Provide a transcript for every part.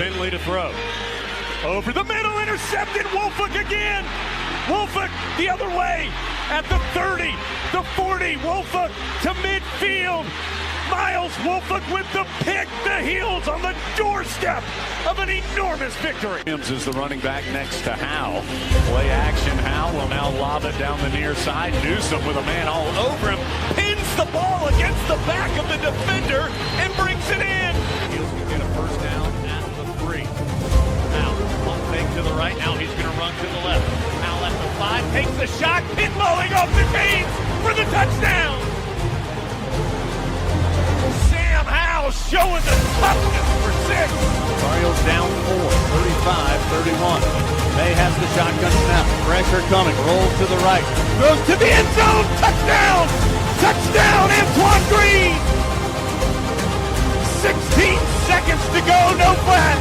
Finley to throw. Over the middle, intercepted. Wolford again. Wolford the other way at the 30, the 40. Wolford to midfield. Miles Wolford with the pick. The Heels on the doorstep of an enormous victory. Williams is the running back next to Howe. Play action. Howe will now lob it down the near side. Newsom with a man all over him. Pins the ball against the back of the defender and brings it in. Heels can get a first down at the 3. Now, pump fake to the right. Now he's going to run to the left. Howe at the 5. Takes the shot. Pinballing off the chains for the touchdown. Showing the toughness for 6. Cardinals down 4, 35-31. May has the shotgun snap. Pressure coming. Rolls to the right. Goes to the end zone. Touchdown! Touchdown, Antoine Green! 16 seconds to go. No flag.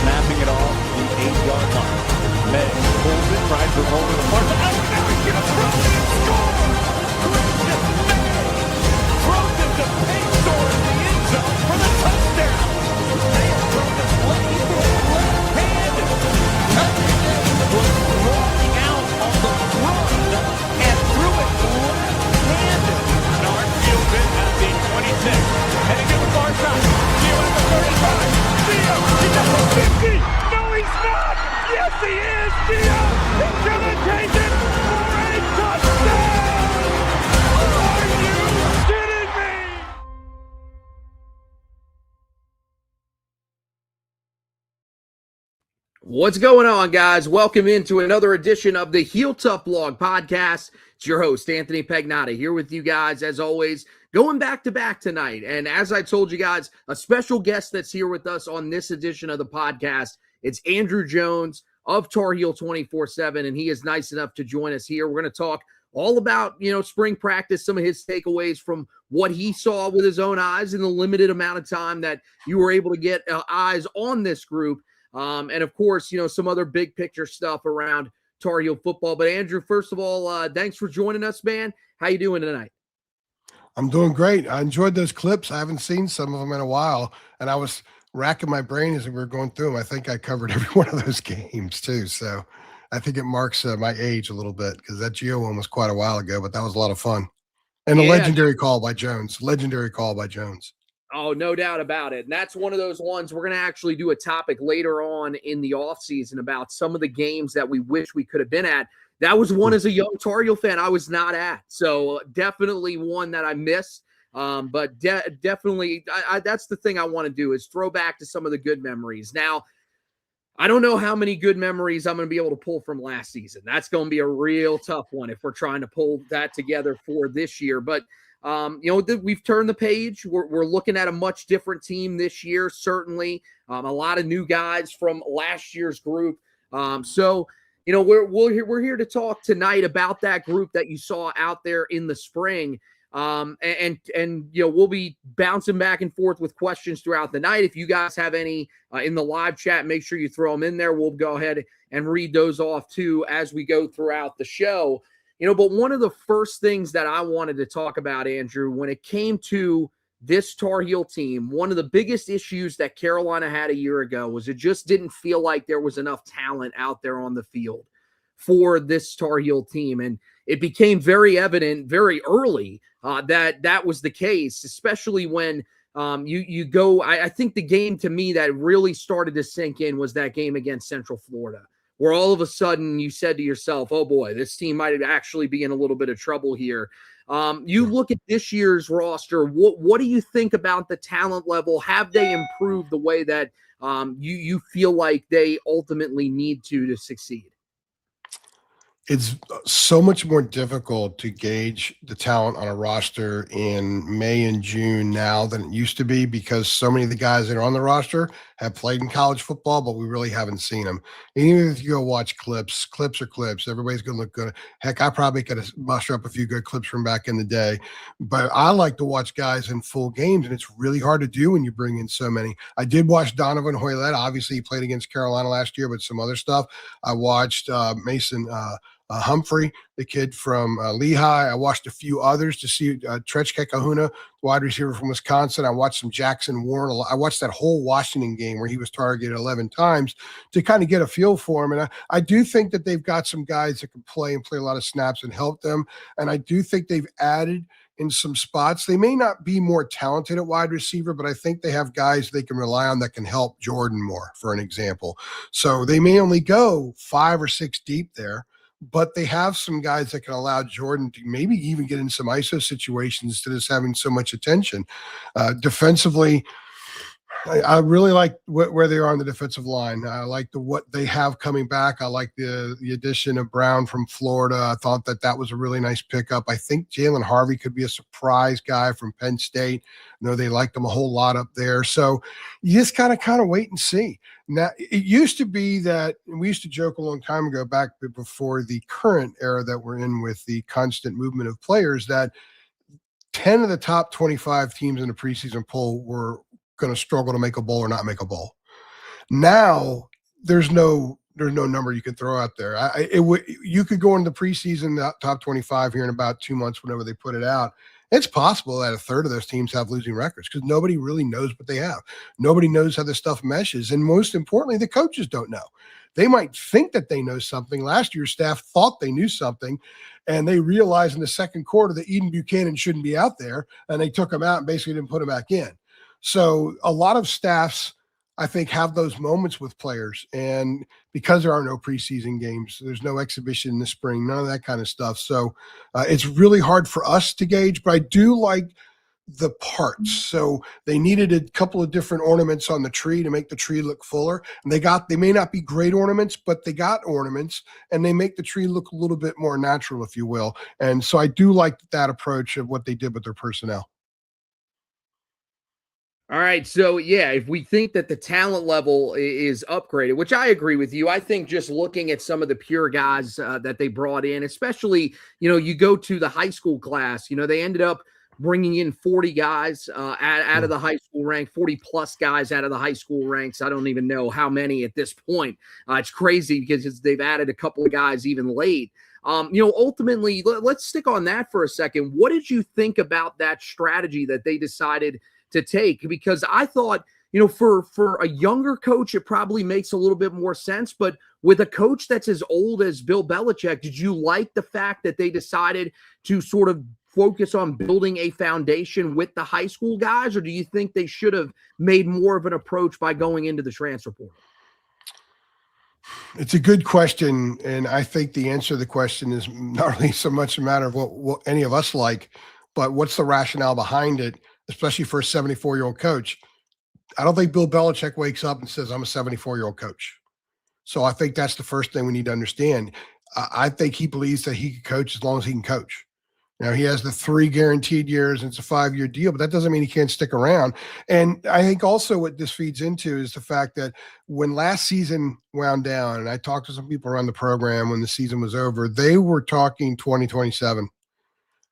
Snapping it off the 8-yard line. May pulls it. Tries to roll it apart. Oh, now he's going to throw it and score! Christian May throws it to Payson in the end zone for the touchdown. They have thrown the play left-handed. Was walking out on the run and threw it left-handed. Bernard fields it at the 26. Heading to the far side. Gio at the 35. Gio, he's at the 50. No, he's not. Yes, he is. Gio, he's going to take it for a touchdown. Are you kidding me? What's going on, guys? Welcome into another edition of the Heel Tough Blog Podcast. It's your host, Anthony Pagnotta, here with you guys, as always, going back-to-back tonight. And as I told you guys, a special guest that's here with us on this edition of the podcast, it's Andrew Jones of TarHeel247, and he is nice enough to join us here. We're going to talk all about, spring practice, some of his takeaways from what he saw with his own eyes in the limited amount of time that you were able to get eyes on this group. And of course, some other big picture stuff around Tar Heel football. But Andrew, first of all, thanks for joining us, man. How you doing tonight? I'm doing great. I enjoyed those clips. I haven't seen some of them in a while, and I was racking my brain as we were going through them. I think I covered every one of those games too. So I think it marks my age a little bit because that Geo one was quite a while ago, but that was a lot of fun. And a legendary call by Jones. Oh, no doubt about it. And that's one of those ones we're going to actually do a topic later on in the offseason about some of the games that we wish we could have been at. That was one as a young Tar Heel fan I was not at. So definitely one that I missed. But definitely that's the thing I want to do is throw back to some of the good memories. Now, I don't know how many good memories I'm going to be able to pull from last season. That's going to be a real tough one if we're trying to pull that together for this year. But we've turned the page. We're looking at a much different team this year, certainly. A lot of new guys from last year's group. So we're here to talk tonight about that group that you saw out there in the spring. And we'll be bouncing back and forth with questions throughout the night. If you guys have any in the live chat, make sure you throw them in there. We'll go ahead and read those off too as we go throughout the show. But one of the first things that I wanted to talk about, Andrew, when it came to this Tar Heel team, one of the biggest issues that Carolina had a year ago was it just didn't feel like there was enough talent out there on the field for this Tar Heel team. And it became very evident very early that was the case, especially when you go. I think the game to me that really started to sink in was that game against Central Florida, where all of a sudden you said to yourself, oh boy, this team might actually be in a little bit of trouble here. You look at this year's roster. What do you think about the talent level? Have they improved the way that you feel like they ultimately need to succeed? It's so much more difficult to gauge the talent on a roster in May and June now than it used to be because so many of the guys that are on the roster have played in college football, but we really haven't seen them. And even if you go watch clips are clips. Everybody's going to look good. Heck, I probably could have mustered up a few good clips from back in the day, but I like to watch guys in full games, and it's really hard to do when you bring in so many. I did watch Donovan Hoylett. Obviously, he played against Carolina last year, but some other stuff. I watched Mason Humphrey, the kid from Lehigh. I watched a few others to see Trechke Kahuna, wide receiver from Wisconsin. I watched some Jackson Warren. I watched that whole Washington game where he was targeted 11 times to kind of get a feel for him. And I do think that they've got some guys that can play and play a lot of snaps and help them. And I do think they've added in some spots. They may not be more talented at wide receiver, but I think they have guys they can rely on that can help Jordan more, for an example. So they may only go 5 or 6 deep there, but they have some guys that can allow Jordan to maybe even get in some ISO situations instead of having so much attention. Defensively, I really like where they are on the defensive line. I like what they have coming back. I like the addition of Brown from Florida. I thought that was a really nice pickup. I think Jalen Harvey could be a surprise guy from Penn State. I know they liked him a whole lot up there. So you just kind of wait and see. Now, it used to be that we used to joke a long time ago, back before the current era that we're in with the constant movement of players, that 10 of the top 25 teams in the preseason poll were going to struggle to make a bowl or not make a bowl. Now there's no number you can throw out there. You could go into the preseason top 25 here in about 2 months, whenever they put it out. It's possible that a third of those teams have losing records because nobody really knows what they have. Nobody knows how this stuff meshes. And most importantly, the coaches don't know. They might think that they know something. Last year's staff thought they knew something, and they realized in the second quarter that Eden Buchanan shouldn't be out there, and they took him out and basically didn't put him back in. So a lot of staffs, I think, have those moments with players. And because there are no preseason games, there's no exhibition in the spring, none of that kind of stuff. So it's really hard for us to gauge, but I do like the parts. So they needed a couple of different ornaments on the tree to make the tree look fuller. And they may not be great ornaments, but they got ornaments, and they make the tree look a little bit more natural, if you will. And so I do like that approach of what they did with their personnel. All right. So, yeah, if we think that the talent level is upgraded, which I agree with you, I think just looking at some of the pure guys that they brought in, especially, you go to the high school class, they ended up bringing in 40 guys out of the high school rank, 40 plus guys out of the high school ranks. I don't even know how many at this point. It's crazy because they've added a couple of guys even late. Ultimately, let's stick on that for a second. What did you think about that strategy that they decided to take? Because I thought, for a younger coach, it probably makes a little bit more sense. But with a coach that's as old as Bill Belichick, did you like the fact that they decided to sort of focus on building a foundation with the high school guys? Or do you think they should have made more of an approach by going into the transfer portal? It's a good question. And I think the answer to the question is not really so much a matter of what any of us like, but what's the rationale behind it, especially for a 74-year-old coach. I don't think Bill Belichick wakes up and says, I'm a 74-year-old coach. So I think that's the first thing we need to understand. I think he believes that he can coach as long as he can coach. Now, he has the 3 guaranteed years, and it's a 5-year deal, but that doesn't mean he can't stick around. And I think also what this feeds into is the fact that when last season wound down, and I talked to some people around the program when the season was over, they were talking 2027.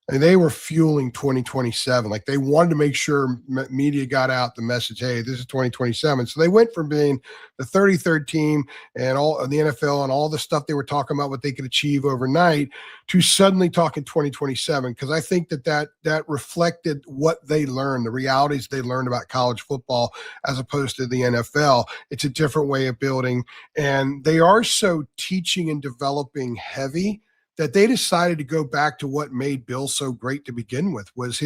And they were fueling 2027. Like, they wanted to make sure media got out the message, hey, this is 2027. So they went from being the 33rd team and all of the NFL and all the stuff they were talking about, what they could achieve overnight, to suddenly talking 2027. Because I think that reflected what they learned, the realities they learned about college football as opposed to the NFL. It's a different way of building. And they are so teaching and developing heavy that they decided to go back to what made Bill so great to begin with, was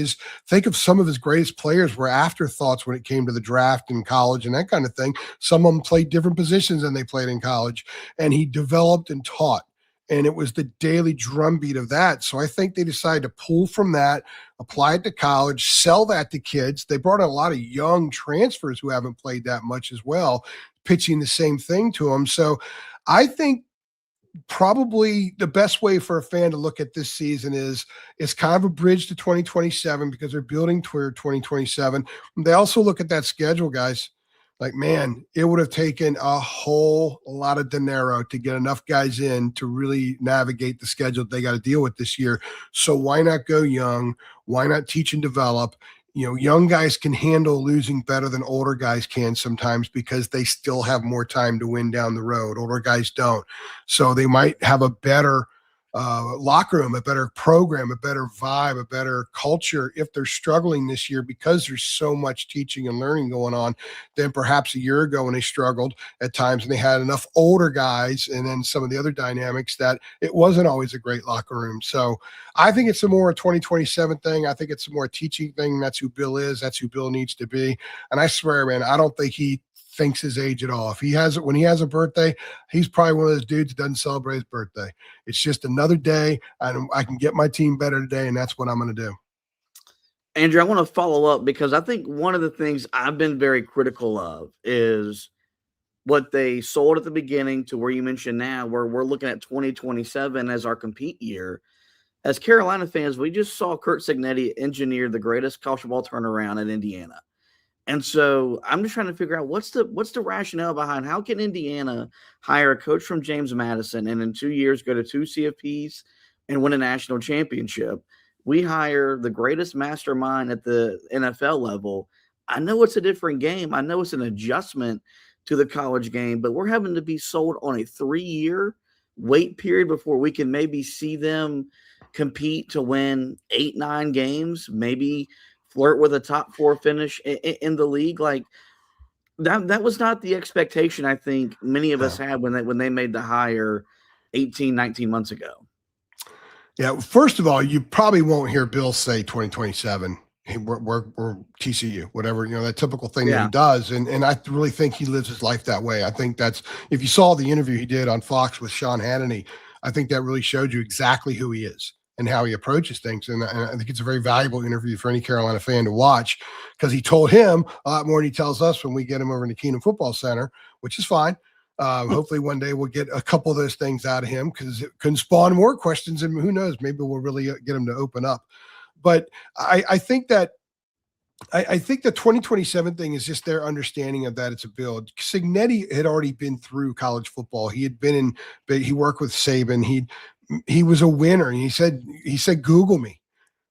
think of some of his greatest players were afterthoughts when it came to the draft in college and that kind of thing. Some of them played different positions than they played in college, and he developed and taught. And it was the daily drumbeat of that. So I think they decided to pull from that, apply it to college, sell that to kids. They brought in a lot of young transfers who haven't played that much as well, pitching the same thing to them. So I think probably the best way for a fan to look at this season is it's kind of a bridge to 2027 because they're building toward 2027. They also look at that schedule, guys. Like, man, it would have taken a whole lot of dinero to get enough guys in to really navigate the schedule they got to deal with this year. So why not go young? Why not teach and develop? Young guys can handle losing better than older guys can sometimes because they still have more time to win down the road. Older guys don't. So they might have a better locker room, a better program, a better vibe, a better culture if they're struggling this year because there's so much teaching and learning going on than perhaps a year ago when they struggled at times and they had enough older guys and then some of the other dynamics that it wasn't always a great locker room. So I think it's a more 2027 thing. I think it's a more teaching thing. That's who Bill is. That's who Bill needs to be. And I swear, man, I don't think he thinks his age at all. If he has it, when he has a birthday, he's probably one of those dudes that doesn't celebrate his birthday. It's just another day, and I can get my team better today, and that's what I'm going to do. Andrew, I want to follow up because I think one of the things I've been very critical of is what they sold at the beginning to where you mentioned now, where we're looking at 2027 as our compete year. As Carolina fans, we just saw Curt Cignetti engineer the greatest college football turnaround in Indiana. And so I'm just trying to figure out what's the rationale behind how can Indiana hire a coach from James Madison and in 2 years go to 2 CFPs and win a national championship? We hire the greatest mastermind at the NFL level. I know it's a different game. I know it's an adjustment to the college game, but we're having to be sold on a 3-year wait period before we can maybe see them compete to win 8-9 games, maybe flirt with a top 4 finish in the league. Like that was not the expectation I think many of us had when they made the hire 18, 19 months ago. Yeah, first of all, you probably won't hear Bill say 2027. Hey, we're TCU, whatever, that typical thing that he does. And I really think he lives his life that way. I think that's, if you saw the interview he did on Fox with Sean Hannity, I think that really showed you exactly who he is and how he approaches things. And I think it's a very valuable interview for any Carolina fan to watch because he told him a lot more than he tells us when we get him over in the Keenum Football Center, which is fine. Hopefully one day we'll get a couple of those things out of him because it can spawn more questions and who knows, maybe we'll really get him to open up. But I think that I think the 2027 thing is just their understanding of that it's a build. Cignetti had already been through college football. He had been he worked with Saban. He was a winner. And he said, Google me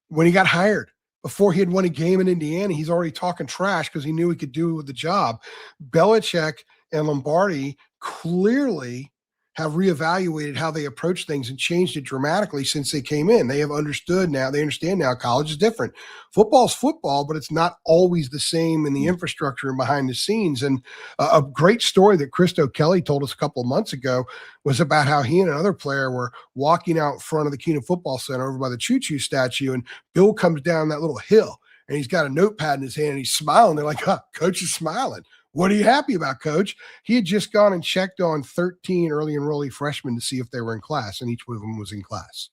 when he got hired. Before he had won a game in Indiana, he's already talking trash because he knew he could do the job. Belichick and Lombardi clearly have reevaluated how they approach things and changed it dramatically since they came in. They have understood now. They understand now college is different. Football's football, but it's not always the same in the infrastructure and behind the scenes. And a great story that Christo Kelly told us a couple of months ago was about how he and another player were walking out front of the Keenum Football Center over by the Choo-Choo statue, and Bill comes down that little hill, and he's got a notepad in his hand, and he's smiling. They're like, Coach is smiling. What are you happy about, Coach? He had just gone and checked on 13 early enrollee freshmen to see if they were in class, and each one of them was in class.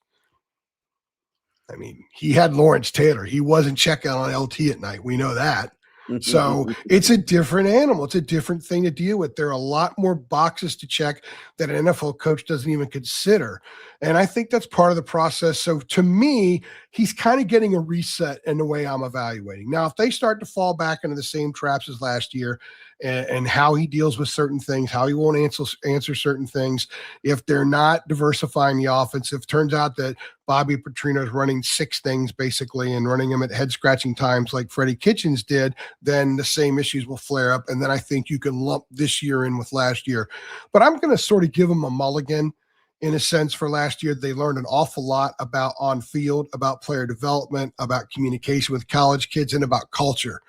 I mean, he had Lawrence Taylor. He wasn't checking on LT at night. We know that. So it's a different animal. It's a different thing to deal with. There are a lot more boxes to check that an NFL coach doesn't even consider. And I think that's part of the process. So to me, he's kind of getting a reset in the way I'm evaluating. Now, if they start to fall back into the same traps as last year and how he deals with certain things, how he won't answer certain things, if they're not diversifying the offense, if it turns out that Bobby Petrino is running 6 things basically and running them at head-scratching times like Freddie Kitchens did, then the same issues will flare up. And then I think you can lump this year in with last year. But I'm going to sort of give them a mulligan in a sense for last year. They learned an awful lot about on-field, about player development, about communication with college kids, and about culture.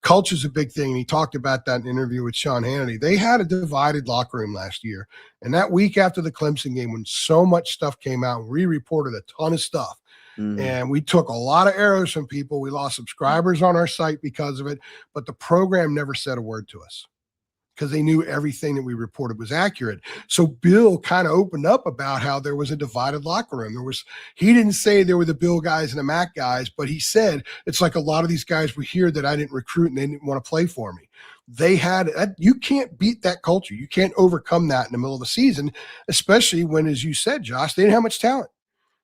Culture is a big thing. And he talked about that in an interview with Sean Hannity. They had a divided locker room last year. And that week after the Clemson game, when so much stuff came out, we reported a ton of stuff. And we took a lot of arrows from people. We lost subscribers on our site because of it. But the program never said a word to us because they knew everything that we reported was accurate. So Bill kind of opened up about how there was a divided locker room. He didn't say there were the Bill guys and the Mac guys, but he said, it's like a lot of these guys were here that I didn't recruit and they didn't want to play for me. They had, you can't beat that culture. You can't overcome that in the middle of a season, especially when, as you said, Josh, they didn't have much talent.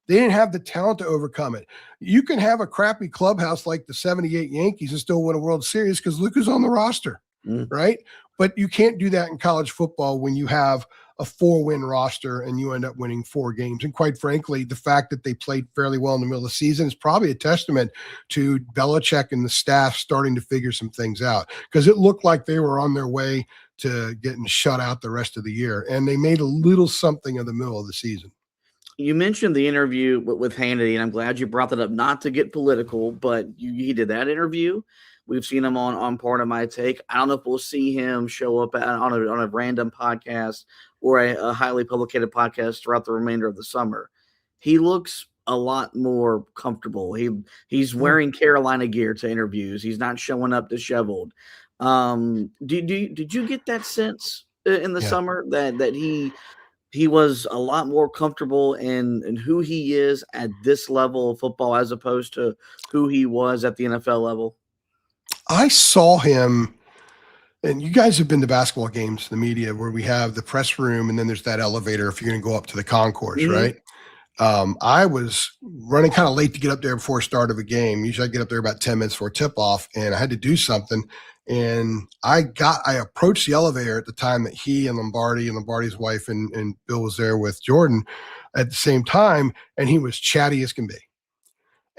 They didn't have the talent to overcome it. You can have a crappy clubhouse like the 78 Yankees and still win a World Series because look who's on the roster, right? But you can't do that in college football when you have a 4-win roster and you end up winning 4 games. And quite frankly, the fact that they played fairly well in the middle of the season is probably a testament to Belichick and the staff starting to figure some things out because it looked like they were on their way to getting shut out the rest of the year. And they made a little something of the middle of the season. You mentioned the interview with Hannity, and I'm glad you brought that up. Not to get political, but he did that interview. We've seen him on Part of My Take. I don't know if we'll see him show up on a random podcast or a highly publicated podcast throughout the remainder of the summer. He looks a lot more comfortable. He's wearing Carolina gear to interviews. He's not showing up disheveled. Did you get that sense in the summer that he was a lot more comfortable in who he is at this level of football as opposed to who he was at the NFL level? I saw him, and you guys have been to basketball games, the media, where we have the press room and then there's that elevator if you're going to go up to the concourse, right? I was running kind of late to get up there before start of a game. Usually I get up there about 10 minutes before tip-off, and I had to do something. And I approached the elevator at the time that he and Lombardi's wife and Bill was there with Jordan at the same time, and he was chatty as can be.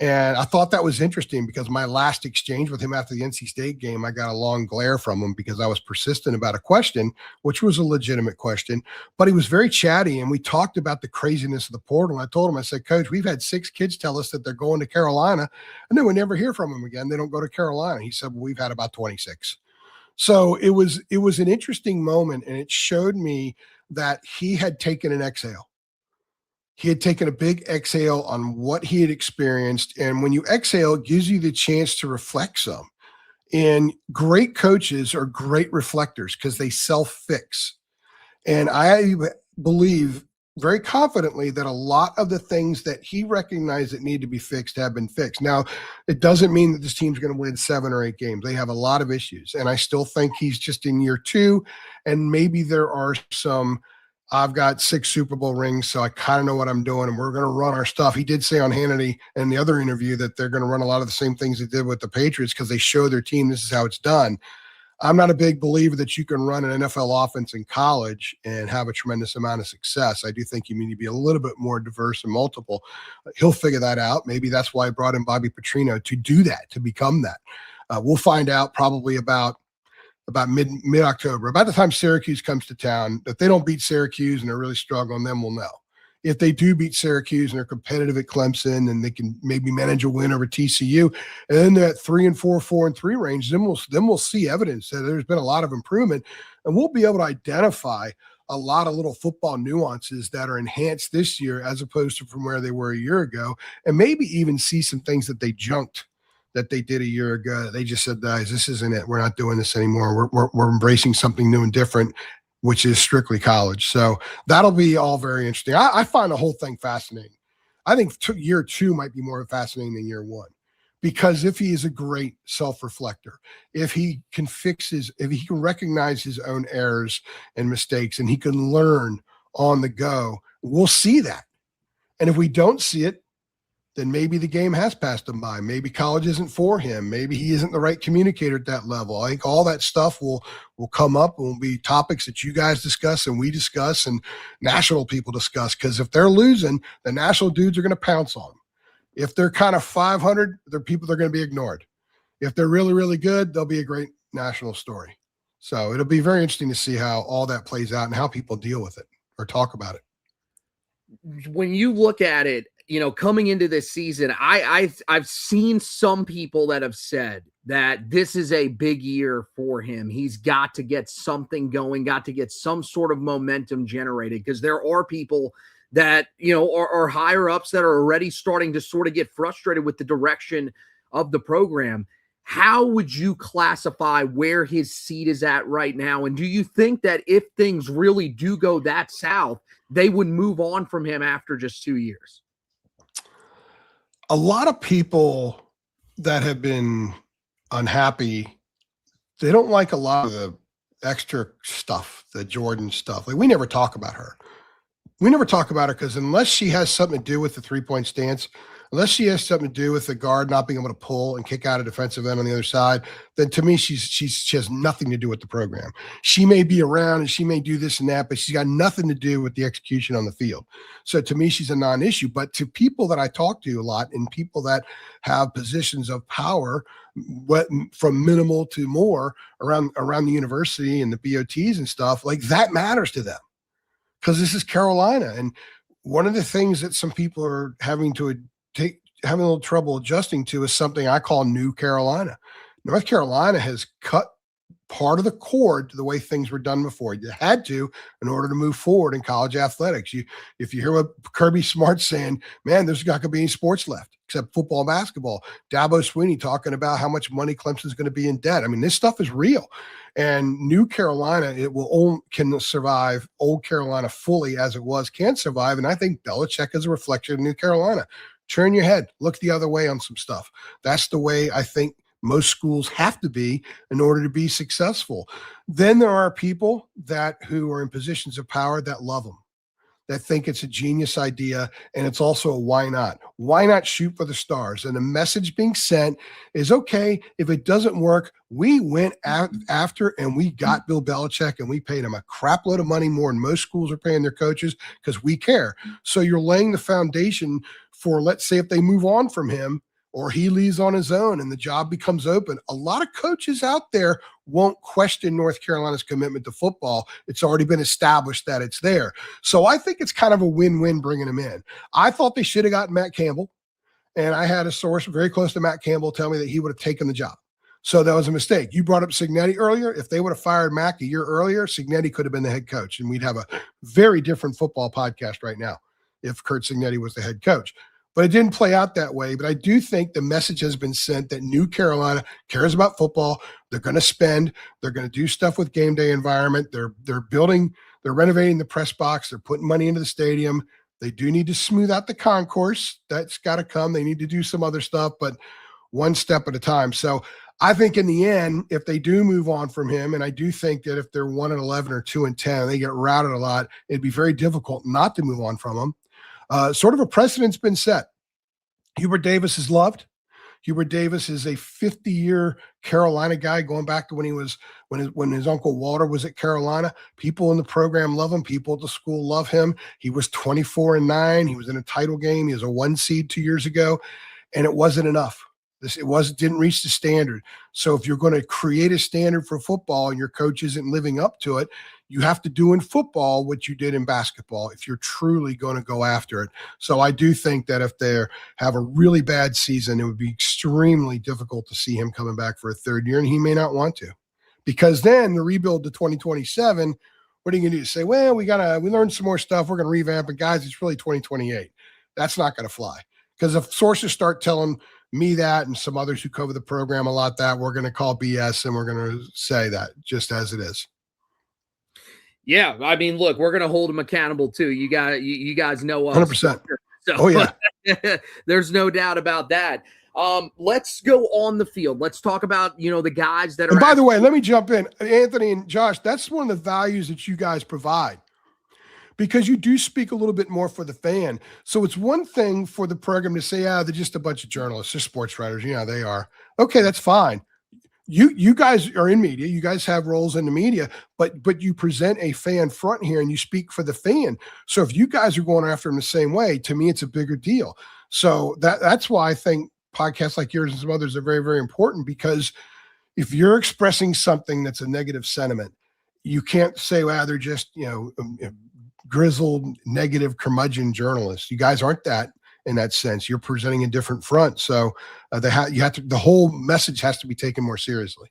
And I thought that was interesting because my last exchange with him after the NC State game, I got a long glare from him because I was persistent about a question, which was a legitimate question, but he was very chatty. And we talked about the craziness of the portal. And I told him, I said, Coach, we've had 6 kids tell us that they're going to Carolina and then we never hear from them again. They don't go to Carolina. He said, well, we've had about 26. So it was an interesting moment. And it showed me that he had taken an exhale. He had taken a big exhale on what he had experienced. And when you exhale, it gives you the chance to reflect some. And great coaches are great reflectors because they self-fix. And I believe very confidently that a lot of the things that he recognized that need to be fixed have been fixed. Now, it doesn't mean that this team's going to win 7 or 8 games. They have a lot of issues. And I still think he's just in year 2. And maybe there are some – I've got 6 Super Bowl rings, so I kind of know what I'm doing, and we're going to run our stuff. He did say on Hannity and the other interview that they're going to run a lot of the same things they did with the Patriots because they show their team this is how it's done. I'm not a big believer that you can run an NFL offense in college and have a tremendous amount of success. I do think you need to be a little bit more diverse and multiple. He'll figure that out. Maybe that's why I brought in Bobby Petrino to do that, to become that. We'll find out probably about mid-October, about the time Syracuse comes to town. If they don't beat Syracuse and they're really struggling, then we'll know. If they do beat Syracuse and they're competitive at Clemson and they can maybe manage a win over TCU, and then they're at 3-4, 4-3 range, then we'll see evidence that there's been a lot of improvement, and we'll be able to identify a lot of little football nuances that are enhanced this year as opposed to from where they were a year ago, and maybe even see some things that they junked that they did a year ago. They just said, guys, this isn't it. We're not doing this anymore. We're embracing something new and different, which is strictly college. So that'll be all very interesting. I find the whole thing fascinating. I think year 2 might be more fascinating than year 1, because if he is a great self-reflector, if he can if he can recognize his own errors and mistakes, and he can learn on the go, we'll see that. And if we don't see it, then maybe the game has passed him by. Maybe college isn't for him. Maybe he isn't the right communicator at that level. I think all that stuff will come up and will be topics that you guys discuss and we discuss and national people discuss, because if they're losing, the national dudes are going to pounce on them. If they're kind of 500, they're people that are going to be ignored. If they're really, really good, they'll be a great national story. So it'll be very interesting to see how all that plays out and how people deal with it or talk about it. When you look at it, coming into this season, I've seen some people that have said that this is a big year for him. He's got to get something going, got to get some sort of momentum generated, because there are people that, are higher ups that are already starting to sort of get frustrated with the direction of the program. How would you classify where his seat is at right now? And do you think that if things really do go that south, they would move on from him after just 2 years? A lot of people that have been unhappy, they don't like a lot of the extra stuff, the Jordan stuff. Like, we never talk about her. We never talk about her because unless she has something to do with the 3-point stance, unless she has something to do with the guard not being able to pull and kick out a defensive end on the other side, then to me, she has nothing to do with the program. She may be around and she may do this and that, but she's got nothing to do with the execution on the field. So to me, she's a non-issue. But to people that I talk to a lot and people that have positions of power, from minimal to more around the university and the BOTs and stuff, like, that matters to them because this is Carolina. And one of the things that some people are having a little trouble adjusting to is something I call New Carolina. North Carolina has cut part of the cord to the way things were done before. You had to in order to move forward in college athletics. If you hear what Kirby Smart's saying, man, there's not going to be any sports left except football and basketball. Dabo Swinney talking about how much money Clemson's going to be in debt. I mean, this stuff is real. And New Carolina, can survive. Old Carolina fully as it was can survive. And I think Belichick is a reflection of New Carolina. Turn your head, look the other way on some stuff. That's the way I think most schools have to be in order to be successful. Then there are people who are in positions of power that love them, that think it's a genius idea, and it's also a why not. Why not shoot for the stars? And the message being sent is, okay, if it doesn't work, we went after and we got Bill Belichick and we paid him a crap load of money more than most schools are paying their coaches because we care. So you're laying the foundation for, let's say, if they move on from him, or he leaves on his own and the job becomes open. A lot of coaches out there won't question North Carolina's commitment to football. It's already been established that it's there. So I think it's kind of a win-win bringing him in. I thought they should have gotten Matt Campbell, and I had a source very close to Matt Campbell tell me that he would have taken the job. So that was a mistake. You brought up Cignetti earlier. If they would have fired Mac a year earlier, Cignetti could have been the head coach, and we'd have a very different football podcast right now if Curt Cignetti was the head coach. But it didn't play out that way. But I do think the message has been sent that New Carolina cares about football. They're going to spend. They're going to do stuff with game day environment. They're renovating the press box. They're putting money into the stadium. They do need to smooth out the concourse. That's got to come. They need to do some other stuff, but one step at a time. So I think in the end, if they do move on from him, and I do think that if they're 1-11 or 2-10, they get routed a lot, it'd be very difficult not to move on from him. Sort of a precedent's been set. Hubert Davis is loved. Hubert Davis is a 50-year Carolina guy going back to when his uncle Walter was at Carolina. People in the program love him. People at the school love him. He was 24-9. He was in a title game. He was a 1 seed 2 years ago, and it wasn't enough. Didn't reach the standard. So if you're going to create a standard for football and your coach isn't living up to it, you have to do in football what you did in basketball if you're truly going to go after it. So I do think that if they have a really bad season, it would be extremely difficult to see him coming back for a third year, and he may not want to. Because then the rebuild to 2027, what are you going to do? Say, well, we learned some more stuff. We're going to revamp it. Guys, it's really 2028. That's not going to fly. Because if sources start telling me that and some others who cover the program a lot that, we're going to call BS and we're going to say that just as it is. Yeah, I mean, look, we're going to hold them accountable too. You guys know us. 100%. So, oh, yeah. There's no doubt about that. Let's go on the field. Let's talk about, the guys that are. And by the way, let me jump in. Anthony and Josh, that's one of the values that you guys provide, because you do speak a little bit more for the fan. So it's one thing for the program to say, they're just a bunch of journalists, they're sports writers. Yeah, they are. Okay, that's fine. You guys are in media. You guys have roles in the media, but you present a fan front here and you speak for the fan. So if you guys are going after them the same way, to me, it's a bigger deal. So that's why I think podcasts like yours and some others are very, very important, because if you're expressing something that's a negative sentiment, you can't say, well, they're just, grizzled, negative, curmudgeon journalists. You guys aren't that. In that sense, you're presenting a different front. So the whole message has to be taken more seriously.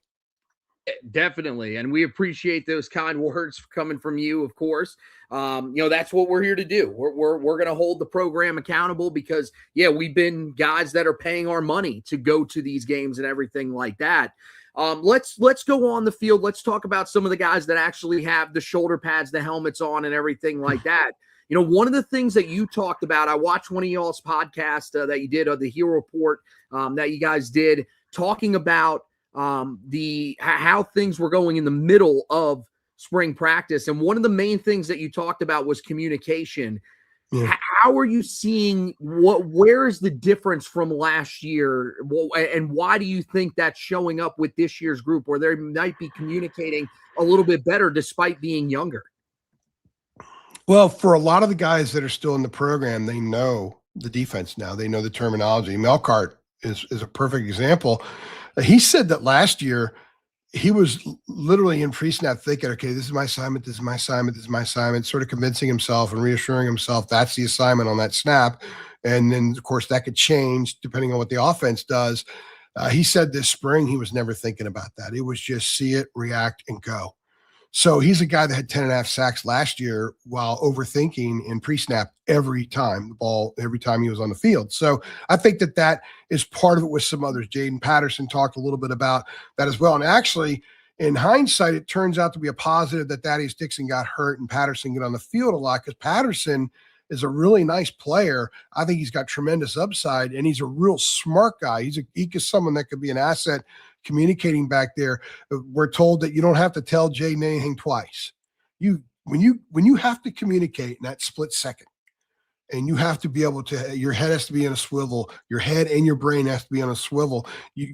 Definitely. And we appreciate those kind words coming from you, of course. That's what we're here to do. We're going to hold the program accountable because, we've been guys that are paying our money to go to these games and everything like that. Let's go on the field. Let's talk about some of the guys that actually have the shoulder pads, the helmets on and everything like that. One of the things that you talked about, I watched one of y'all's podcasts that you did, the Heel Report that you guys did, talking about how things were going in the middle of spring practice. And one of the main things that you talked about was communication. Yeah. How are you seeing where is the difference from last year? And why do you think that's showing up with this year's group where they might be communicating a little bit better despite being younger? Well, for a lot of the guys that are still in the program, they know the defense now. They know the terminology. Melcart is a perfect example. He said that last year he was literally in pre-snap thinking, okay, this is my assignment, this is my assignment, this is my assignment, sort of convincing himself and reassuring himself that's the assignment on that snap. And then, of course, that could change depending on what the offense does. He said this spring he was never thinking about that. It was just see it, react, and go. So he's a guy that had 10.5 sacks last year while overthinking in pre-snap every time he was on the field. So I think that is part of it with some others. Jaden Patterson talked a little bit about that as well. And actually, in hindsight, it turns out to be a positive that Thaddeus Dixon got hurt and Patterson got on the field a lot, because Patterson is a really nice player. I think he's got tremendous upside, and he's a real smart guy. He is someone that could be an asset communicating back there. We're told that you don't have to tell Jaden anything twice. When you have to communicate in that split second, and you have to be able to, your head has to be in a swivel, your head and your brain has to be on a swivel.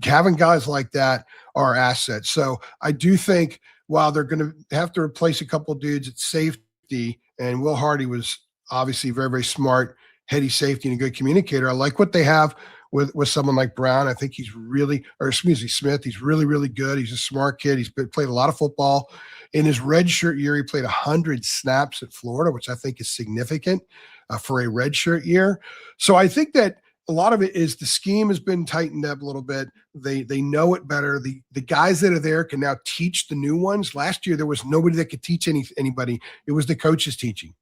Having guys like that are assets. So I do think while they're going to have to replace a couple of dudes at safety, and Will Hardy was obviously very, very smart, heady safety and a good communicator. I like what they have with someone like Brown. I think Smith. He's really, really good. He's a smart kid. He's played a lot of football. In his redshirt year, he played 100 snaps at Florida, which I think is significant for a redshirt year. So I think that a lot of it is the scheme has been tightened up a little bit. They know it better. The guys that are there can now teach the new ones. Last year, there was nobody that could teach anybody. It was the coaches teaching.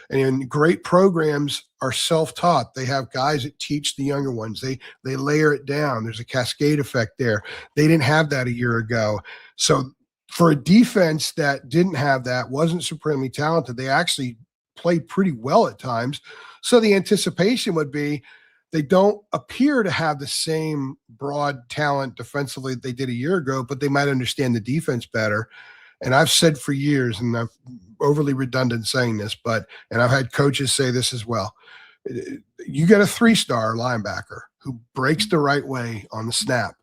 And great programs are self-taught. They have guys that teach the younger ones. They layer it down. There's a cascade effect there. They didn't have that a year ago. So for a defense that didn't have that, wasn't supremely talented, they actually played pretty well at times. So the anticipation would be they don't appear to have the same broad talent defensively that they did a year ago, but they might understand the defense better. And I've said for years, and I'm overly redundant saying this, and I've had coaches say this as well. You get a 3-star linebacker who breaks the right way on the snap.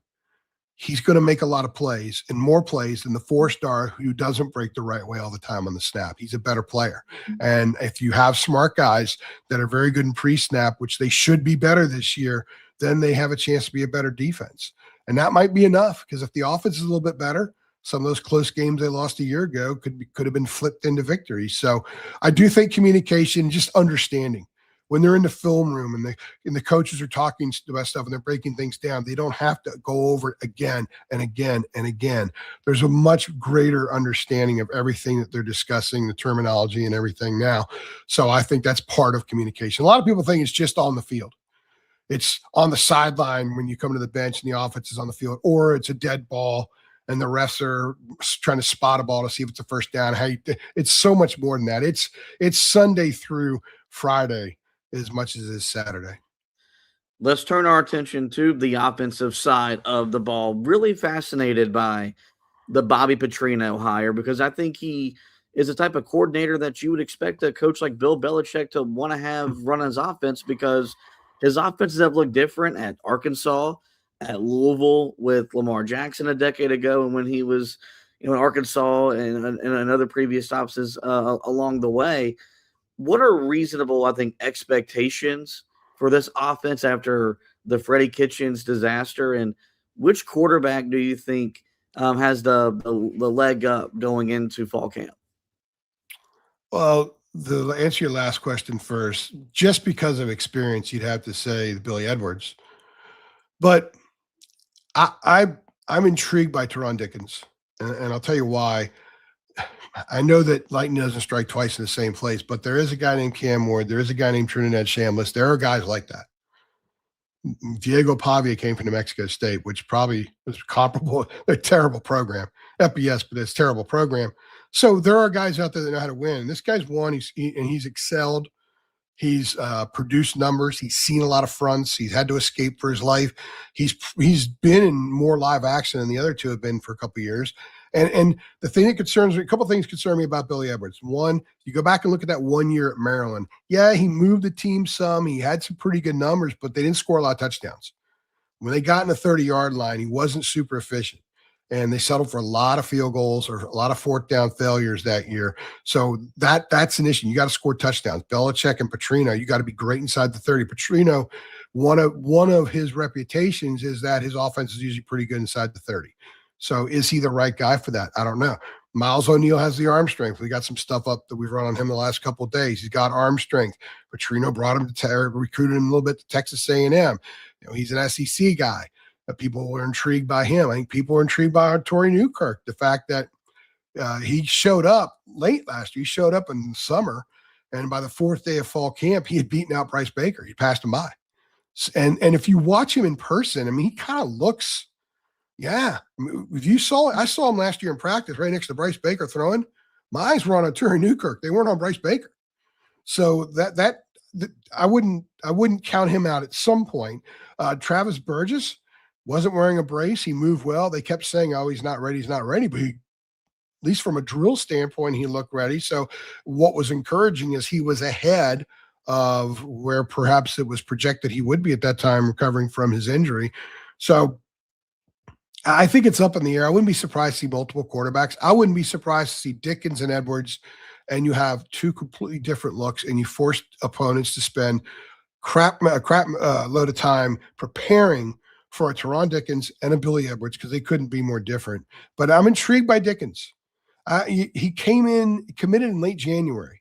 He's going to make a lot of plays, and more plays than the 4-star who doesn't break the right way all the time on the snap. He's a better player. And if you have smart guys that are very good in pre-snap, which they should be better this year, then they have a chance to be a better defense. And that might be enough, because if the offense is a little bit better, some of those close games they lost a year ago could have been flipped into victory. So I do think communication, just understanding. When they're in the film room and the coaches are talking about stuff and they're breaking things down, they don't have to go over it again and again and again. There's a much greater understanding of everything that they're discussing, the terminology and everything now. So I think that's part of communication. A lot of people think it's just on the field. It's on the sideline when you come to the bench and the offense is on the field, or it's a dead ball and the refs are trying to spot a ball to see if it's a first down. It's so much more than that. It's Sunday through Friday as much as it is Saturday. Let's turn our attention to the offensive side of the ball. Really fascinated by the Bobby Petrino hire, because I think he is the type of coordinator that you would expect a coach like Bill Belichick to want to have run his offense, because his offenses have looked different at Arkansas, at Louisville with Lamar Jackson a decade ago, and when he was in Arkansas and other previous stops along the way. What are reasonable, I think, expectations for this offense after the Freddie Kitchens disaster? And which quarterback do you think has the leg up going into fall camp? Well, to answer your last question first, just because of experience, you'd have to say Billy Edwards. But I'm intrigued by Teron Dickens, and I'll tell you why. I know that lightning doesn't strike twice in the same place, but there is a guy named Cam Ward. There is a guy named Trinidad Chambliss. There are guys like that. Diego Pavia came from New Mexico State, which probably was comparable. They're a terrible program. FBS, but it's a terrible program. So there are guys out there that know how to win. This guy's won, he's excelled. He's produced numbers. He's seen a lot of fronts. He's had to escape for his life. He's been in more live action than the other two have been for a couple of years. And the thing that concerns me, a couple of things concern me about Billy Edwards. One, you go back and look at that 1 year at Maryland. Yeah, he moved the team some. He had some pretty good numbers, but they didn't score a lot of touchdowns. When they got in the 30-yard line, he wasn't super efficient. And they settled for a lot of field goals or a lot of fourth down failures that year. So that's an issue. You got to score touchdowns. Belichick and Petrino, you got to be great inside the 30. Petrino, one of his reputations is that his offense is usually pretty good inside the 30. So is he the right guy for that? I don't know. Miles O'Neal has the arm strength. We got some stuff up that we've run on him the last couple of days. He's got arm strength. Petrino brought him to recruited him a little bit to Texas A&M. You know, he's an SEC guy. People were intrigued by him. I think people were intrigued by Torrey Newkirk. The fact that he showed up late last year. He showed up in the summer, and by the fourth day of fall camp, he had beaten out Bryce Baker. He passed him by. And if you watch him in person, I mean, he kind of looks, yeah. I mean, if you saw it, I saw him last year in practice right next to Bryce Baker throwing. My eyes were on Torrey Newkirk. They weren't on Bryce Baker. So that I wouldn't count him out at some point. Travis Burgess wasn't wearing a brace. He moved well. They kept saying, oh, he's not ready, but he, at least from a drill standpoint, he looked ready. So what was encouraging is he was ahead of where perhaps it was projected he would be at that time, recovering from his injury. So I think it's up in the air. I wouldn't be surprised to see multiple quarterbacks. I wouldn't be surprised to see Dickens and Edwards, and you have two completely different looks, and you force opponents to spend a crap load of time preparing for a Teron Dickens and a Billy Edwards, because they couldn't be more different. But I'm intrigued by Dickens. He committed in late January.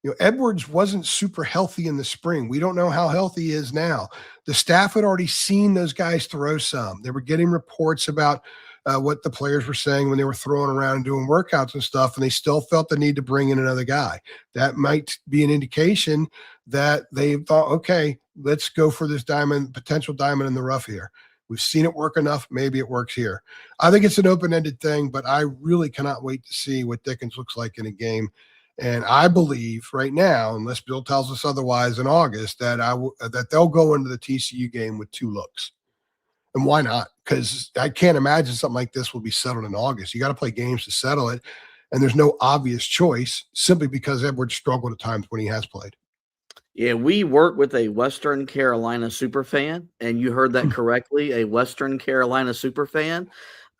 You know, Edwards wasn't super healthy in the spring. We don't know how healthy he is now. The staff had already seen those guys throw some. They were getting reports about what the players were saying when they were throwing around and doing workouts and stuff, and they still felt the need to bring in another guy. That might be an indication that they thought, okay, let's go for this potential diamond in the rough here. We've seen it work enough. Maybe it works here. I think it's an open-ended thing, but I really cannot wait to see what Dickens looks like in a game. And I believe right now, unless Bill tells us otherwise in August, that that they'll go into the TCU game with two looks. And why not? Because I can't imagine something like this will be settled in August. You got to play games to settle it. And there's no obvious choice simply because Edwards struggled at times when he has played. Yeah, we work with a Western Carolina super fan, and you heard that correctly, a Western Carolina super fan.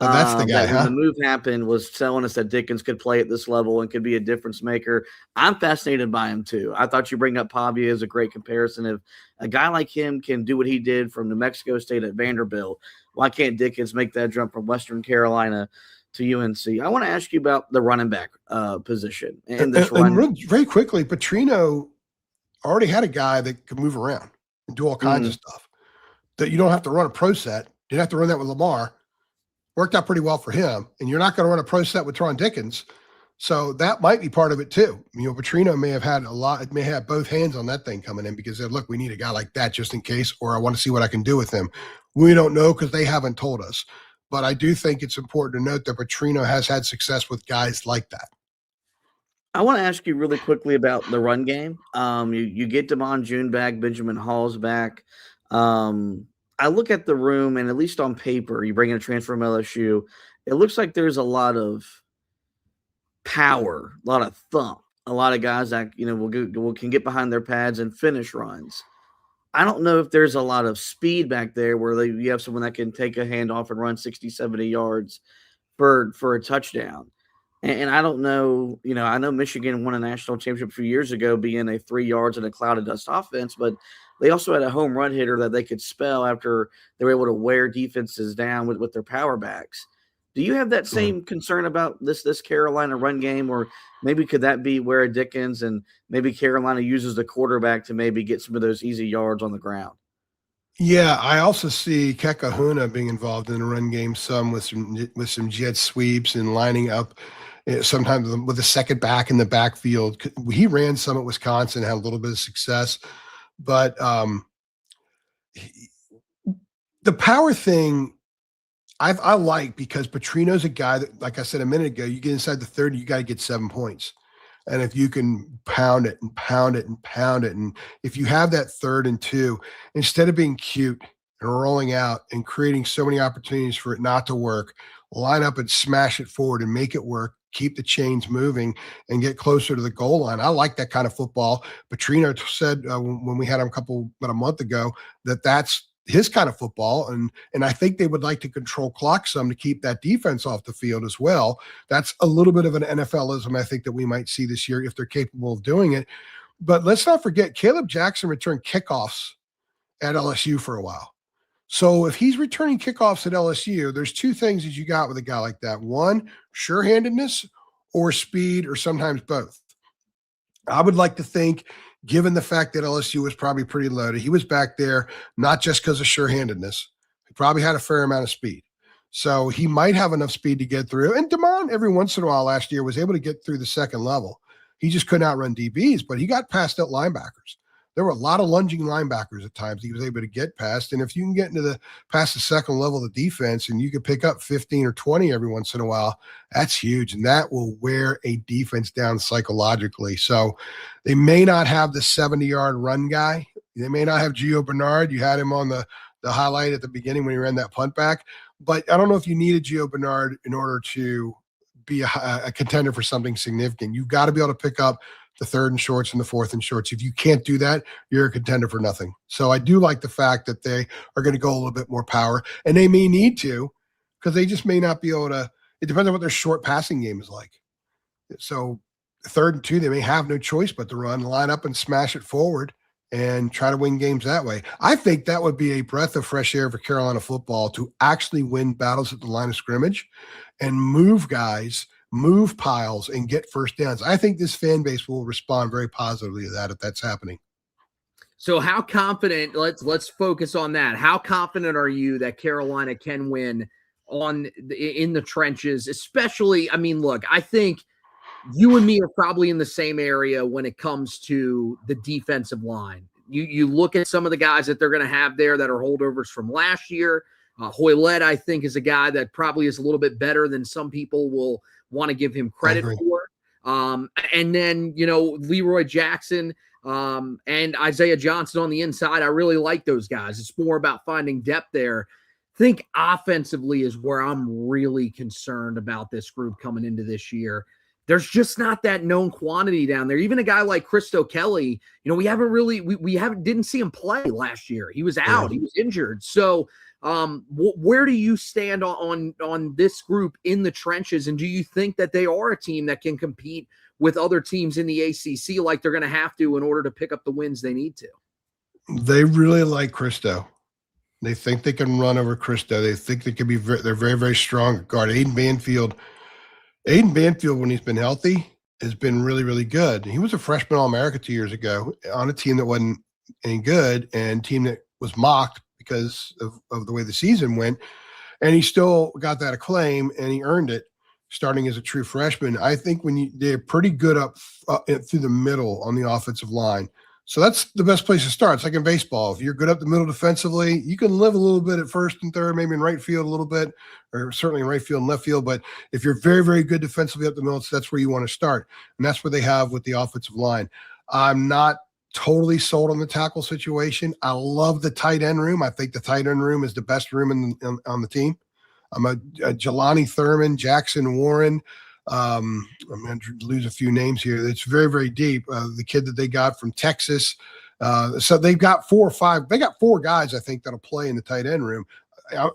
Oh, that's the guy, that when the move happened, was telling us that Dickens could play at this level and could be a difference maker. I'm fascinated by him too. I thought you bring up Pavia as a great comparison. If a guy like him can do what he did from New Mexico State at Vanderbilt, why can't Dickens make that jump from Western Carolina to UNC? I want to ask you about the running back position and this run. Very quickly, Petrino already had a guy that could move around and do all kinds of stuff that you don't have to run a pro set. You didn't have to run that with Lamar. Worked out pretty well for him. And you're not going to run a pro set with Teron Dickens. So that might be part of it too. You know, Petrino may have both hands on that thing coming in because they said, look, we need a guy like that just in case, or I want to see what I can do with him. We don't know because they haven't told us. But I do think it's important to note that Petrino has had success with guys like that. I want to ask you really quickly about the run game. You get Damon June back, Benjamin Hall's back. I look at the room, and at least on paper, you bring in a transfer from LSU, it looks like there's a lot of power, a lot of thump, a lot of guys that, you know, can get behind their pads and finish runs. I don't know if there's a lot of speed back there where you have someone that can take a handoff and run 60, 70 yards for a touchdown. And I don't know, you know, I know Michigan won a national championship a few years ago being a 3 yards and a cloud of dust offense, but they also had a home run hitter that they could spell after they were able to wear defenses down with their power backs. Do you have that same concern about this Carolina run game, or maybe could that be where Dickens and maybe Carolina uses the quarterback to maybe get some of those easy yards on the ground? Yeah, I also see Kekahuna being involved in the run game some with some jet sweeps and lining up sometimes with a second back in the backfield. He ran some at Wisconsin, had a little bit of success. But the power thing I like, because Petrino's a guy that, like I said a minute ago, you get inside the 30, you got to get 7 points. And if you can pound it and pound it and pound it, and if you have that 3rd and 2, instead of being cute and rolling out and creating so many opportunities for it not to work, line up and smash it forward and make it work. Keep the chains moving and get closer to the goal line. I like that kind of football. Petrino said when we had him about a month ago that that's his kind of football. And I think they would like to control clock some to keep that defense off the field as well. That's a little bit of an NFLism, I think, that we might see this year if they're capable of doing it. But let's not forget, Caleb Jackson returned kickoffs at LSU for a while. So if he's returning kickoffs at LSU, there's two things that you got with a guy like that. One, sure-handedness or speed, or sometimes both. I would like to think, given the fact that LSU was probably pretty loaded, he was back there not just because of sure-handedness. He probably had a fair amount of speed. So he might have enough speed to get through. And Damon, every once in a while last year, was able to get through the second level. He just couldn't outrun DBs, but he got past out linebackers. There were a lot of lunging linebackers at times he was able to get past. And if you can get into past the second level of the defense and you can pick up 15 or 20 every once in a while, that's huge. And that will wear a defense down psychologically. So they may not have the 70-yard run guy. They may not have Gio Bernard. You had him on the highlight at the beginning when he ran that punt back. But I don't know if you needed Gio Bernard in order to be a contender for something significant. You've got to be able to pick up the third and shorts and the fourth and shorts. If you can't do that, you're a contender for nothing. So I do like the fact that they are going to go a little bit more power, and they may need to, because they just may not be able to. It depends on what their short passing game is like. So 3rd and 2, they may have no choice but to run, line up and smash it forward and try to win games that way. I think that would be a breath of fresh air for Carolina football to actually win battles at the line of scrimmage and move guys, move piles, and get first downs. I think this fan base will respond very positively to that if that's happening. So how confident, let's focus on that. How confident are you that Carolina can win in the trenches, especially, I mean, look, I think you and me are probably in the same area when it comes to the defensive line. You look at some of the guys that they're going to have there that are holdovers from last year. Hoylett, I think, is a guy that probably is a little bit better than some people will want to give him credit for. And then, Leroy Jackson and Isaiah Johnson on the inside. I really like those guys. It's more about finding depth there. I think offensively is where I'm really concerned about this group coming into this year. There's just not that known quantity down there. Even a guy like Christo Kelly, we didn't see him play last year. He was out. He was injured. So where do you stand on this group in the trenches? And do you think that they are a team that can compete with other teams in the ACC like they're going to have to in order to pick up the wins they need to? They really like Christo. They think they can run over Christo. They think they can be they're very, very strong at guard. Aiden Banfield, when he's been healthy, has been really, really good. He was a freshman All-America 2 years ago on a team that wasn't any good and team that was mocked because of the way the season went. And he still got that acclaim, and he earned it starting as a true freshman. I think they're pretty good up through the middle on the offensive line. So that's the best place to start. It's like in baseball. If you're good up the middle defensively, you can live a little bit at first and third, maybe in right field a little bit, or certainly in right field and left field. But if you're very, very good defensively up the middle, that's where you want to start. And that's what they have with the offensive line. I'm not totally sold on the tackle situation. I love the tight end room. I think the tight end room is the best room on the team. I'm a Jelani Thurman, Jackson Warren. I'm going to lose a few names here. It's very, very deep. The kid that they got from Texas. So they've got 4 or 5. They got 4 guys, I think, that'll play in the tight end room.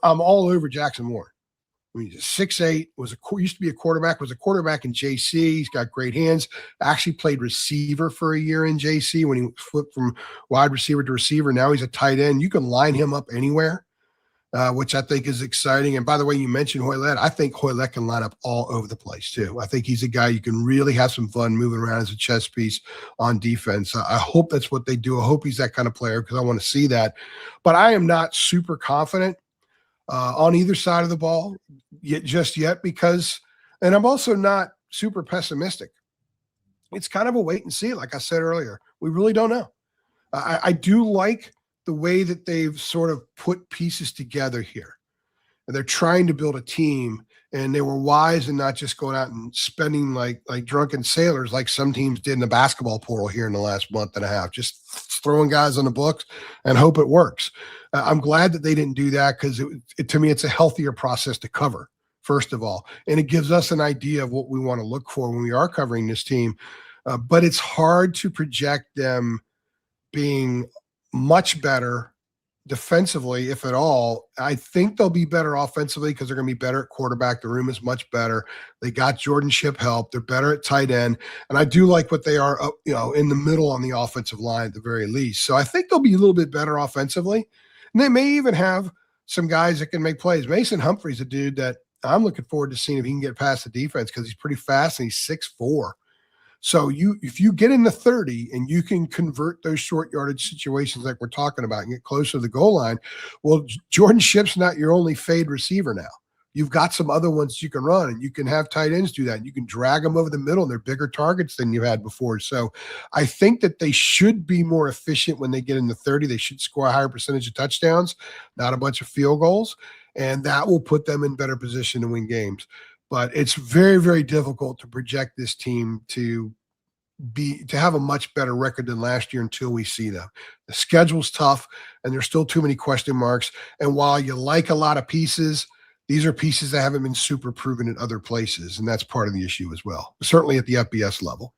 I'm all over Jackson Warren. I mean, he's 6'8", used to be a quarterback, was a quarterback in JC. He's got great hands. Actually played receiver for a year in JC when he flipped from wide receiver to receiver. Now he's a tight end. You can line him up anywhere. Which I think is exciting. And by the way, you mentioned Hoylett. I think Hoylett can line up all over the place too. I think he's a guy you can really have some fun moving around as a chess piece on defense. I hope that's what they do. I hope he's that kind of player because I want to see that. But I am not super confident on either side of the ball yet because, and I'm also not super pessimistic. It's kind of a wait and see. Like I said earlier, we really don't know. I do like the way that they've sort of put pieces together here. And they're trying to build a team, and they were wise in not just going out and spending like drunken sailors like some teams did in the basketball portal here in the last month and a half, just throwing guys on the books and hope it works. I'm glad that they didn't do that because to me, it's a healthier process to cover, first of all. And it gives us an idea of what we want to look for when we are covering this team. But it's hard to project them being much better defensively, if at all. I think they'll be better offensively because they're going to be better at quarterback. The room is much better. They got Jordan Shipp help. They're better at tight end. And I do like what they are, in the middle on the offensive line at the very least. So I think they'll be a little bit better offensively. And they may even have some guys that can make plays. Mason Humphrey's a dude that I'm looking forward to seeing if he can get past the defense because he's pretty fast and he's 6'4". So if you get in the 30 and you can convert those short yardage situations like we're talking about and get closer to the goal line, well, Jordan Shipp's not your only fade receiver now. You've got some other ones you can run, and you can have tight ends do that. And you can drag them over the middle, and they're bigger targets than you had before. So I think that they should be more efficient when they get in the 30. They should score a higher percentage of touchdowns, not a bunch of field goals, and that will put them in better position to win games. But it's very, very difficult to project this team to have a much better record than last year until we see them. The schedule's tough, and there's still too many question marks. And while you like a lot of pieces, these are pieces that haven't been super proven in other places, and that's part of the issue as well, certainly at the FBS level.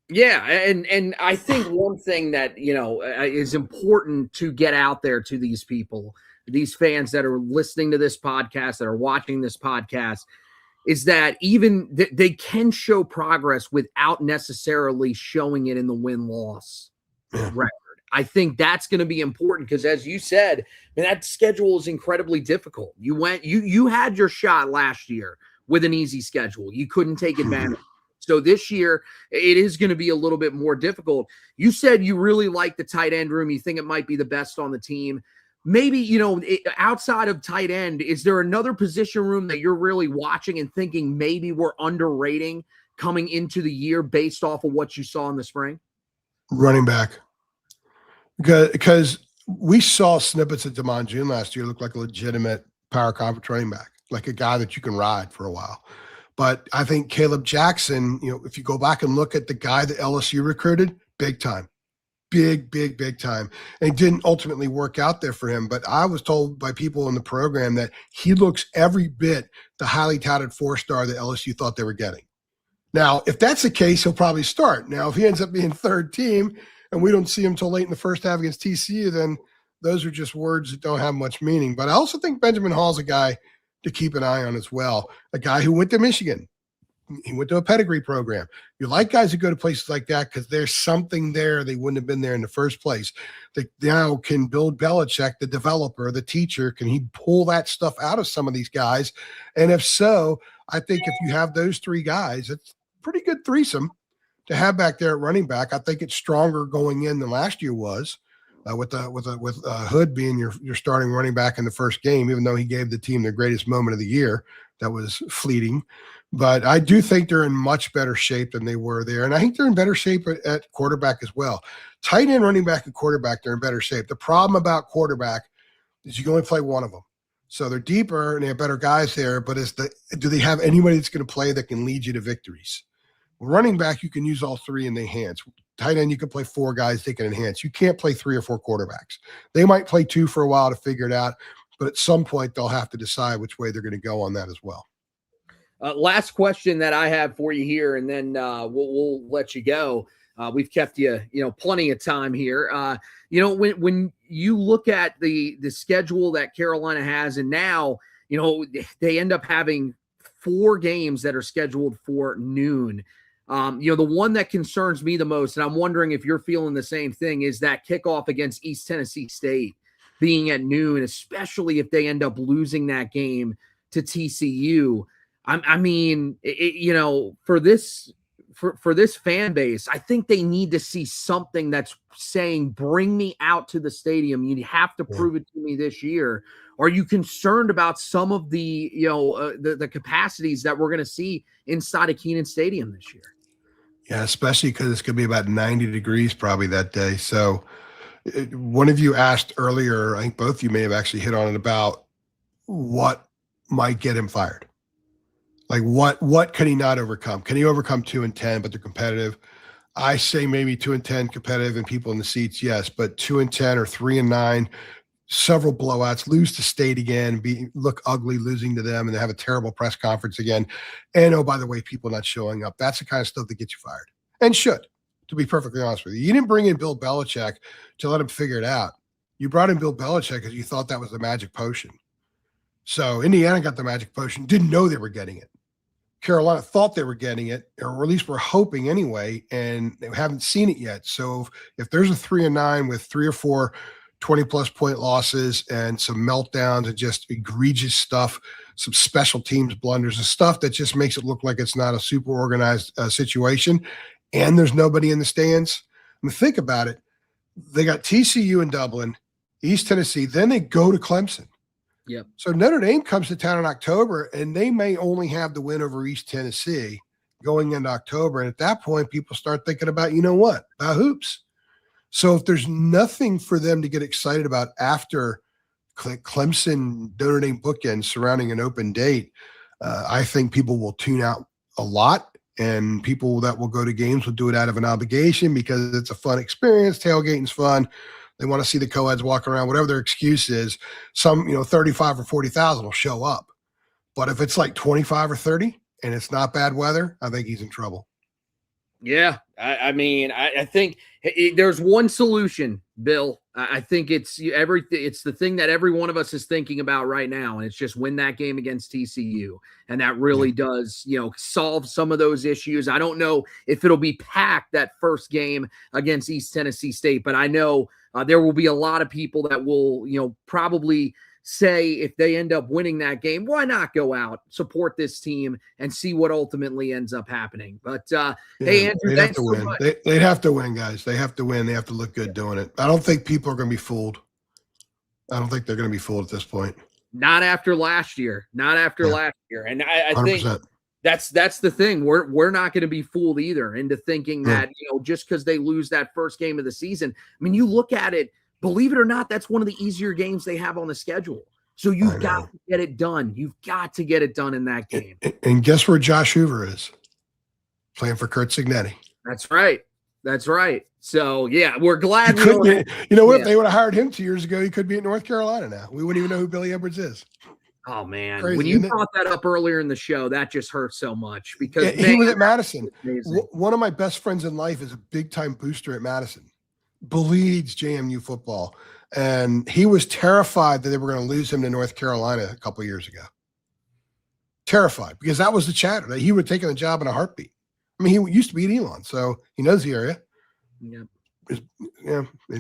Yeah, and I think one thing that, is important to get out there to these people, these fans that are listening to this podcast, that are watching this podcast, is that even they can show progress without necessarily showing it in the win-loss record. I think that's going to be important because, as you said, that schedule is incredibly difficult. You had your shot last year with an easy schedule. You couldn't take advantage. So this year, it is going to be a little bit more difficult. You said you really like the tight end room. You think it might be the best on the team. Maybe, outside of tight end, is there another position room that you're really watching and thinking maybe we're underrating coming into the year based off of what you saw in the spring? Running back. Because we saw snippets of Damon June last year look like a legitimate power conference running back, like a guy that you can ride for a while. But I think Caleb Jackson, if you go back and look at the guy that LSU recruited, big time. Big time. And it didn't ultimately work out there for him. But I was told by people in the program that he looks every bit the highly touted 4-star that LSU thought they were getting. Now, if that's the case, he'll probably start. Now, if he ends up being third team and we don't see him till late in the first half against TCU, then those are just words that don't have much meaning. But I also think Benjamin Hall's a guy to keep an eye on as well, a guy who went to Michigan. He went to a pedigree program. You like guys who go to places like that because there's something there they wouldn't have been there in the first place. They now can build Belichick, the developer, the teacher. Can he pull that stuff out of some of these guys? And if so, I think if you have those three guys, it's a pretty good threesome to have back there at running back. I think it's stronger going in than last year was, with Hood being your starting running back in the first game, even though he gave the team their greatest moment of the year. That was fleeting. But I do think they're in much better shape than they were there. And I think they're in better shape at quarterback as well. Tight end, running back, and quarterback, they're in better shape. The problem about quarterback is you can only play one of them. So they're deeper and they have better guys there, but do they have anybody that's going to play that can lead you to victories? Running back, you can use all three and they enhance. Tight end, you can play four guys, they can enhance. You can't play 3 or 4 quarterbacks. They might play 2 for a while to figure it out, but at some point they'll have to decide which way they're going to go on that as well. Last question that I have for you here, and then we'll let you go. We've kept you, plenty of time here. When you look at the schedule that Carolina has, and now, they end up having 4 games that are scheduled for noon. The one that concerns me the most, and I'm wondering if you're feeling the same thing, is that kickoff against East Tennessee State being at noon, especially if they end up losing that game to TCU. For this fan base, I think they need to see something that's saying, bring me out to the stadium. You have to prove it to me this year. Are you concerned about some of the, the capacities that we're going to see inside of Kenan Stadium this year? Yeah, especially because it's going to be about 90 degrees probably that day. So one of you asked earlier, I think both of you may have actually hit on it, about what might get him fired. Like what can he not overcome? Can he overcome 2-10, but they're competitive? I say maybe 2-10 competitive and people in the seats, yes, but 2-10 or 3-9, several blowouts, lose to State again, look ugly losing to them, and they have a terrible press conference again. And oh, by the way, people not showing up. That's the kind of stuff that gets you fired, and should, to be perfectly honest with you. You didn't bring in Bill Belichick to let him figure it out. You brought in Bill Belichick because you thought that was the magic potion. So Indiana got the magic potion, didn't know they were getting it. Carolina thought they were getting it, or at least were hoping anyway, and they haven't seen it yet. So if there's a 3-9 with 3 or 4 20-plus point losses and some meltdowns and just egregious stuff, some special teams blunders and stuff that just makes it look like it's not a super organized situation. And there's nobody in the stands. I mean, think about it. They got TCU in Dublin, East Tennessee, then they go to Clemson. Yep. So Notre Dame comes to town in October, and they may only have the win over East Tennessee going into October. And at that point, people start thinking about, you know what, about hoops. So if there's nothing for them to get excited about after Clemson Notre Dame bookend surrounding an open date, I think people will tune out a lot, and people that will go to games will do it out of an obligation because it's a fun experience. Tailgating's fun. They want to see the co-eds walk around, whatever their excuse is. Some, 35 or 40,000 will show up. But if it's like 25 or 30 and it's not bad weather, I think he's in trouble. Yeah. I mean, I think there's one solution, Bill. I think it's the thing that every one of us is thinking about right now. And it's just win that game against TCU. And that really does, solve some of those issues. I don't know if it'll be packed that first game against East Tennessee State, but I know there will be a lot of people that will, probably say if they end up winning that game, why not go out, support this team, and see what ultimately ends up happening. But hey, Andrew, they'd have to win. They'd have to win, guys. They have to win. They have to look good doing it. I don't think people are going to be fooled. I don't think they're going to be fooled at this point. Not after last year. Last year. And I think 100%. That's the thing. We're not going to be fooled either into thinking that, just because they lose that first game of the season. I mean, you look at it, believe it or not, that's one of the easier games they have on the schedule. So you've got to get it done. You've got to get it done in that game. And guess where Josh Hoover is? Playing for Kurt Signetti. That's right. So, yeah, we're glad. If they would have hired him 2 years ago, he could be at North Carolina now. We wouldn't even know who Billy Edwards is. Oh, man. Crazy, when you brought that up earlier in the show, that just hurt so much because he was at Madison. One of my best friends in life is a big-time booster at Madison. Bleeds JMU football. And he was terrified that they were going to lose him to North Carolina a couple of years ago. Terrified, because that was the chatter, that he would have taken the job in a heartbeat. I mean, he used to be at Elon, so he knows the area. Yeah. It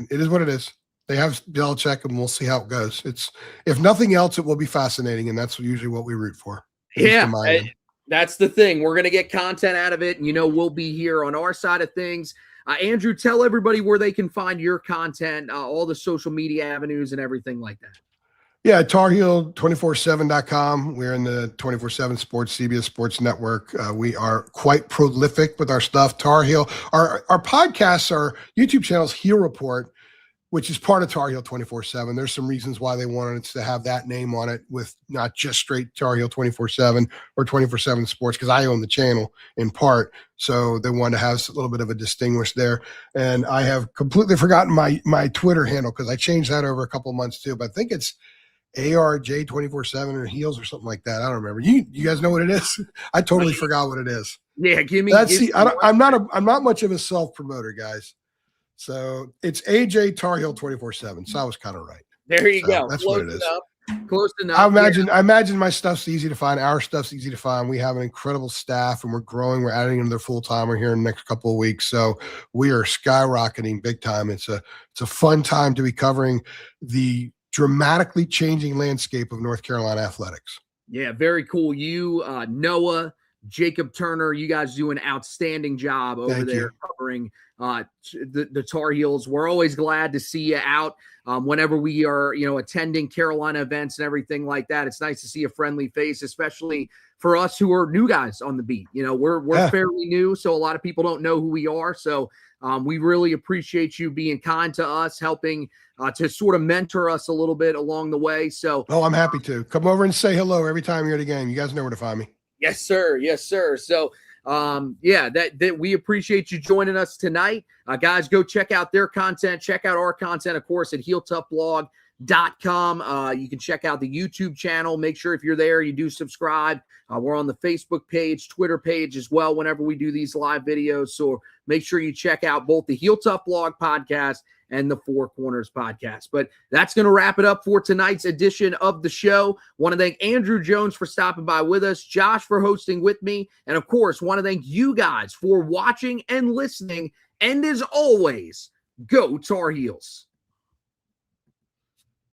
is what it is. They have Belichick, and we'll see how it goes. If nothing else, it will be fascinating, and that's usually what we root for. Yeah, that's the thing. We're going to get content out of it, and we'll be here on our side of things. Andrew, tell everybody where they can find your content, all the social media avenues and everything like that. Yeah, TarHeel247.com. We're in the 24/7 Sports, CBS Sports Network. We are quite prolific with our stuff. Tar Heel, our podcasts, our YouTube channels, Heel Report, which is part of Tar Heel 24/7. There's some reasons why they wanted to have that name on it with not just straight Tar Heel 24/7 or 24/7 Sports, because I own the channel in part. So they wanted to have a little bit of a distinguish there. And I have completely forgotten my Twitter handle because I changed that over a couple of months too. But I think it's ARJ247 or Heels or something like that. I don't remember. You guys know what it is? I totally forgot what it is. Yeah, give me. I'm not much of a self promoter, guys. So it's AJ TarHeel 24/7. So I was kind of right. There you go. That's what it is. Close enough. I imagine my stuff's easy to find. Our stuff's easy to find. We have an incredible staff, and we're growing. We're adding another full-timer here in the next couple of weeks. So we are skyrocketing big time. It's a fun time to be covering the dramatically changing landscape of North Carolina athletics. Yeah, very cool. You, Noah, Jacob Turner, you guys do an outstanding job over there covering the Tar Heels. We're always glad to see you out whenever we are, attending Carolina events and everything like that. It's nice to see a friendly face, especially for us who are new guys on the beat. We're fairly new, so a lot of people don't know who we are. So we really appreciate you being kind to us, helping to sort of mentor us a little bit along the way. So, I'm happy to come over and say hello every time you're at a game. You guys know where to find me. Yes, sir. Yes, sir. So, that we appreciate you joining us tonight. Guys, go check out their content. Check out our content, of course, at HeelToughBlog.com. You can check out the YouTube channel. Make sure if you're there, you do subscribe. We're on the Facebook page, Twitter page as well whenever we do these live videos. So make sure you check out both the Heel Tough Blog podcast and the Four Corners podcast. But that's going to wrap it up for tonight's edition of the show. Want to thank Andrew Jones for stopping by with us, Josh for hosting with me, and of course, want to thank you guys for watching and listening. And as always, go Tar Heels.